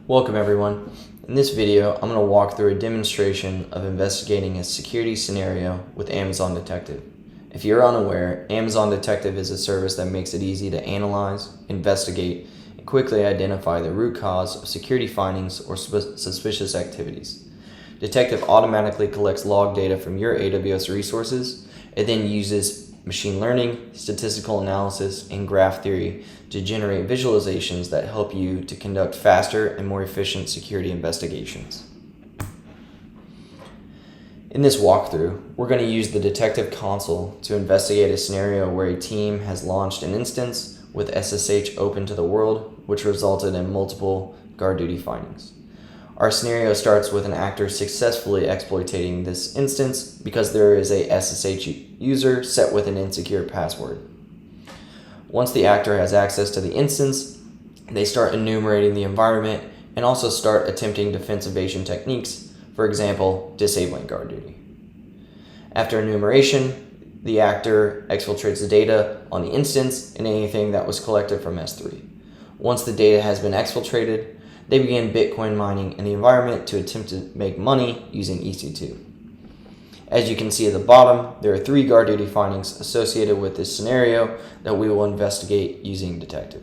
Welcome everyone. In this video, I'm going to walk through a demonstration of investigating a security scenario with Amazon Detective. If you're unaware, Amazon Detective is a service that makes it easy to analyze, investigate, and quickly identify the root cause of security findings or suspicious activities. Detective automatically collects log data from your AWS resources and then uses machine learning, statistical analysis, and graph theory to generate visualizations that help you to conduct faster and more efficient security investigations. In this walkthrough, we're going to use the Detective console to investigate a scenario where a team has launched an instance with SSH open to the world, which resulted in multiple GuardDuty findings. Our scenario starts with an actor successfully exploiting this instance because there is a SSH user set with an insecure password. Once the actor has access to the instance, they start enumerating the environment and also start attempting defense evasion techniques, for example, disabling GuardDuty. After enumeration, the actor exfiltrates the data on the instance and anything that was collected from S3. Once the data has been exfiltrated, they begin Bitcoin mining in the environment to attempt to make money using EC2. As you can see at the bottom, there are 3 GuardDuty findings associated with this scenario that we will investigate using Detective.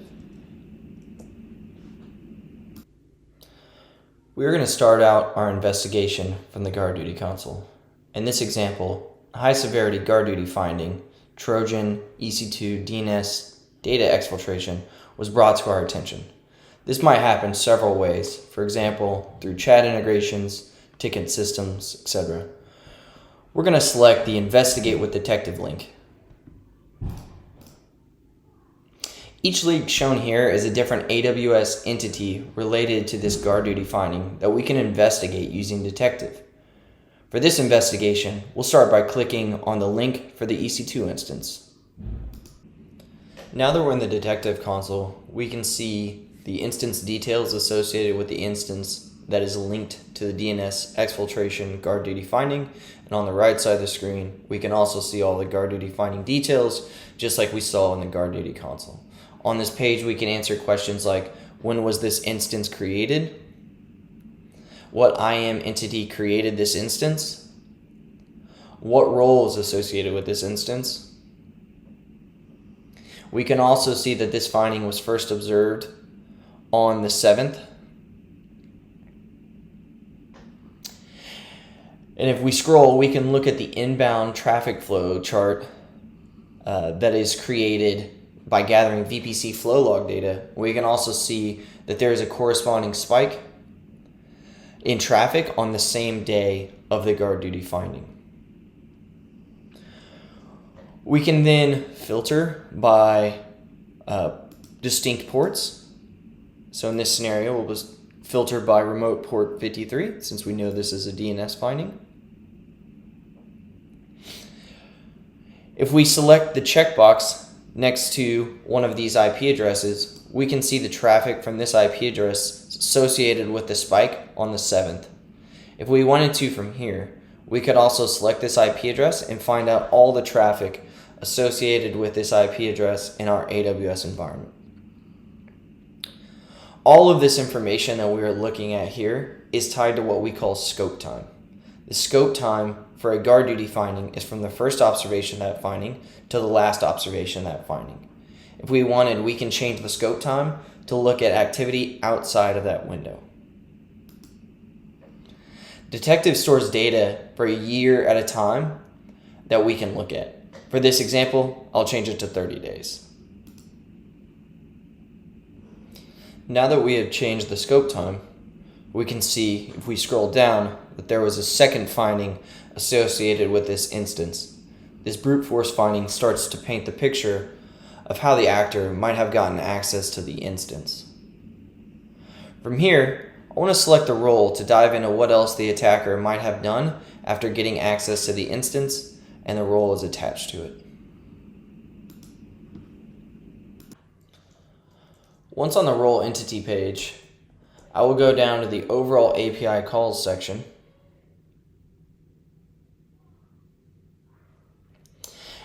We are going to start out our investigation from the GuardDuty console. In this example, a high severity GuardDuty finding, Trojan EC2 DNS data exfiltration, was brought to our attention. This might happen several ways, for example, through chat integrations, ticket systems, etc. We're going to select the Investigate with Detective link. Each link shown here is a different AWS entity related to this GuardDuty finding that we can investigate using Detective. For this investigation, we'll start by clicking on the link for the EC2 instance. Now that we're in the Detective console, we can see the instance details associated with the instance that is linked to the DNS exfiltration GuardDuty finding, and on the right side of the screen we can also see all the GuardDuty finding details just like we saw in the GuardDuty console. On this page we can answer questions like, when was this instance created? What IAM entity created this instance? What role is associated with this instance? We can also see that this finding was first observed on the 7th. And if we scroll, we can look at the inbound traffic flow chart that is created by gathering VPC flow log data. We can also see that there is a corresponding spike in traffic on the same day of the GuardDuty finding. We can then filter by distinct ports. So in this scenario, we'll just filter by remote port 53, since we know this is a DNS finding. If we select the checkbox next to one of these IP addresses, we can see the traffic from this IP address associated with the spike on the 7th. If we wanted to from here, we could also select this IP address and find out all the traffic associated with this IP address in our AWS environment. All of this information that we are looking at here is tied to what we call scope time. The scope time for a GuardDuty finding is from the first observation of that finding to the last observation of that finding. If we wanted, we can change the scope time to look at activity outside of that window. Detective stores data for a year at a time that we can look at. For this example, I'll change it to 30 days. Now that we have changed the scope time, we can see, if we scroll down, that there was a second finding associated with this instance. This brute force finding starts to paint the picture of how the actor might have gotten access to the instance. From here, I want to select the role to dive into what else the attacker might have done after getting access to the instance, and the role is attached to it. Once on the role entity page, I will go down to the overall API calls section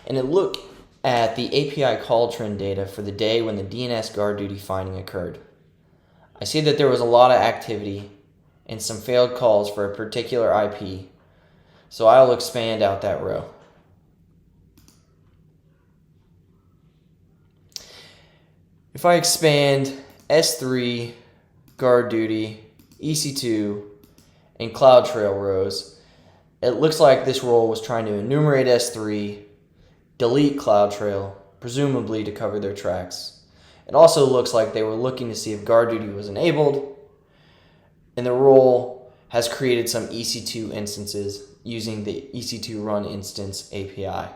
and look at the API call trend data for the day when the DNS GuardDuty finding occurred. I see that there was a lot of activity and some failed calls for a particular IP, so I'll expand out that row. If I expand S3, GuardDuty, EC2, and CloudTrail rows, it looks like this role was trying to enumerate S3, delete CloudTrail, presumably to cover their tracks. It also looks like they were looking to see if GuardDuty was enabled, and the role has created some EC2 instances using the EC2 run instance API.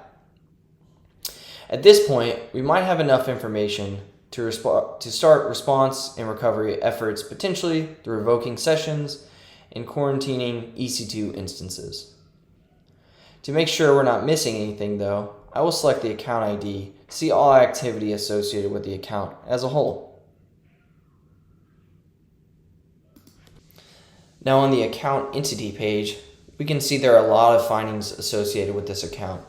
At this point, we might have enough information to start response and recovery efforts, potentially through revoking sessions and quarantining EC2 instances. To make sure we're not missing anything though, I will select the account ID to see all activity associated with the account as a whole. Now on the account entity page, we can see there are a lot of findings associated with this account.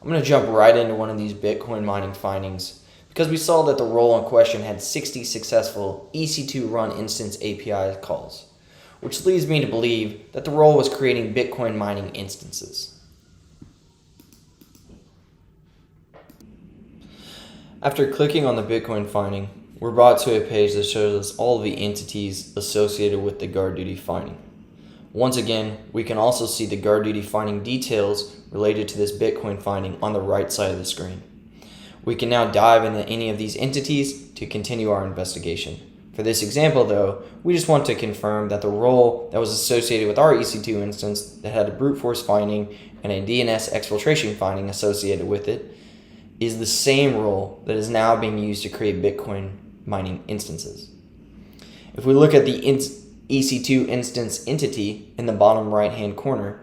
I'm going to jump right into one of these Bitcoin mining findings because we saw that the role in question had 60 successful EC2 run instance API calls, which leads me to believe that the role was creating Bitcoin mining instances. After clicking on the Bitcoin finding, we're brought to a page that shows us all of the entities associated with the GuardDuty finding. Once again, we can also see the GuardDuty finding details related to this Bitcoin finding on the right side of the screen. We can now dive into any of these entities to continue our investigation. For this example though, we just want to confirm that the role that was associated with our EC2 instance that had a brute force finding and a DNS exfiltration finding associated with it is the same role that is now being used to create Bitcoin mining instances. If we look at the EC2 instance entity in the bottom right hand corner,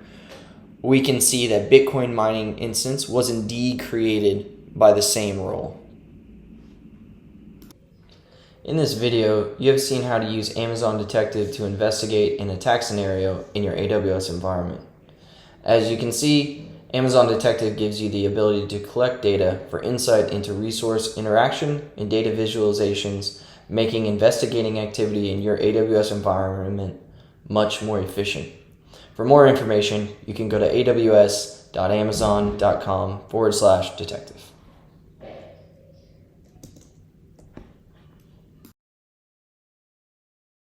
we can see that Bitcoin mining instance was indeed created by the same role. In this video, you have seen how to use Amazon Detective to investigate an attack scenario in your AWS environment. As you can see, Amazon Detective gives you the ability to collect data for insight into resource interaction and data visualizations, making investigating activity in your AWS environment much more efficient. For more information, you can go to aws.amazon.com/detective.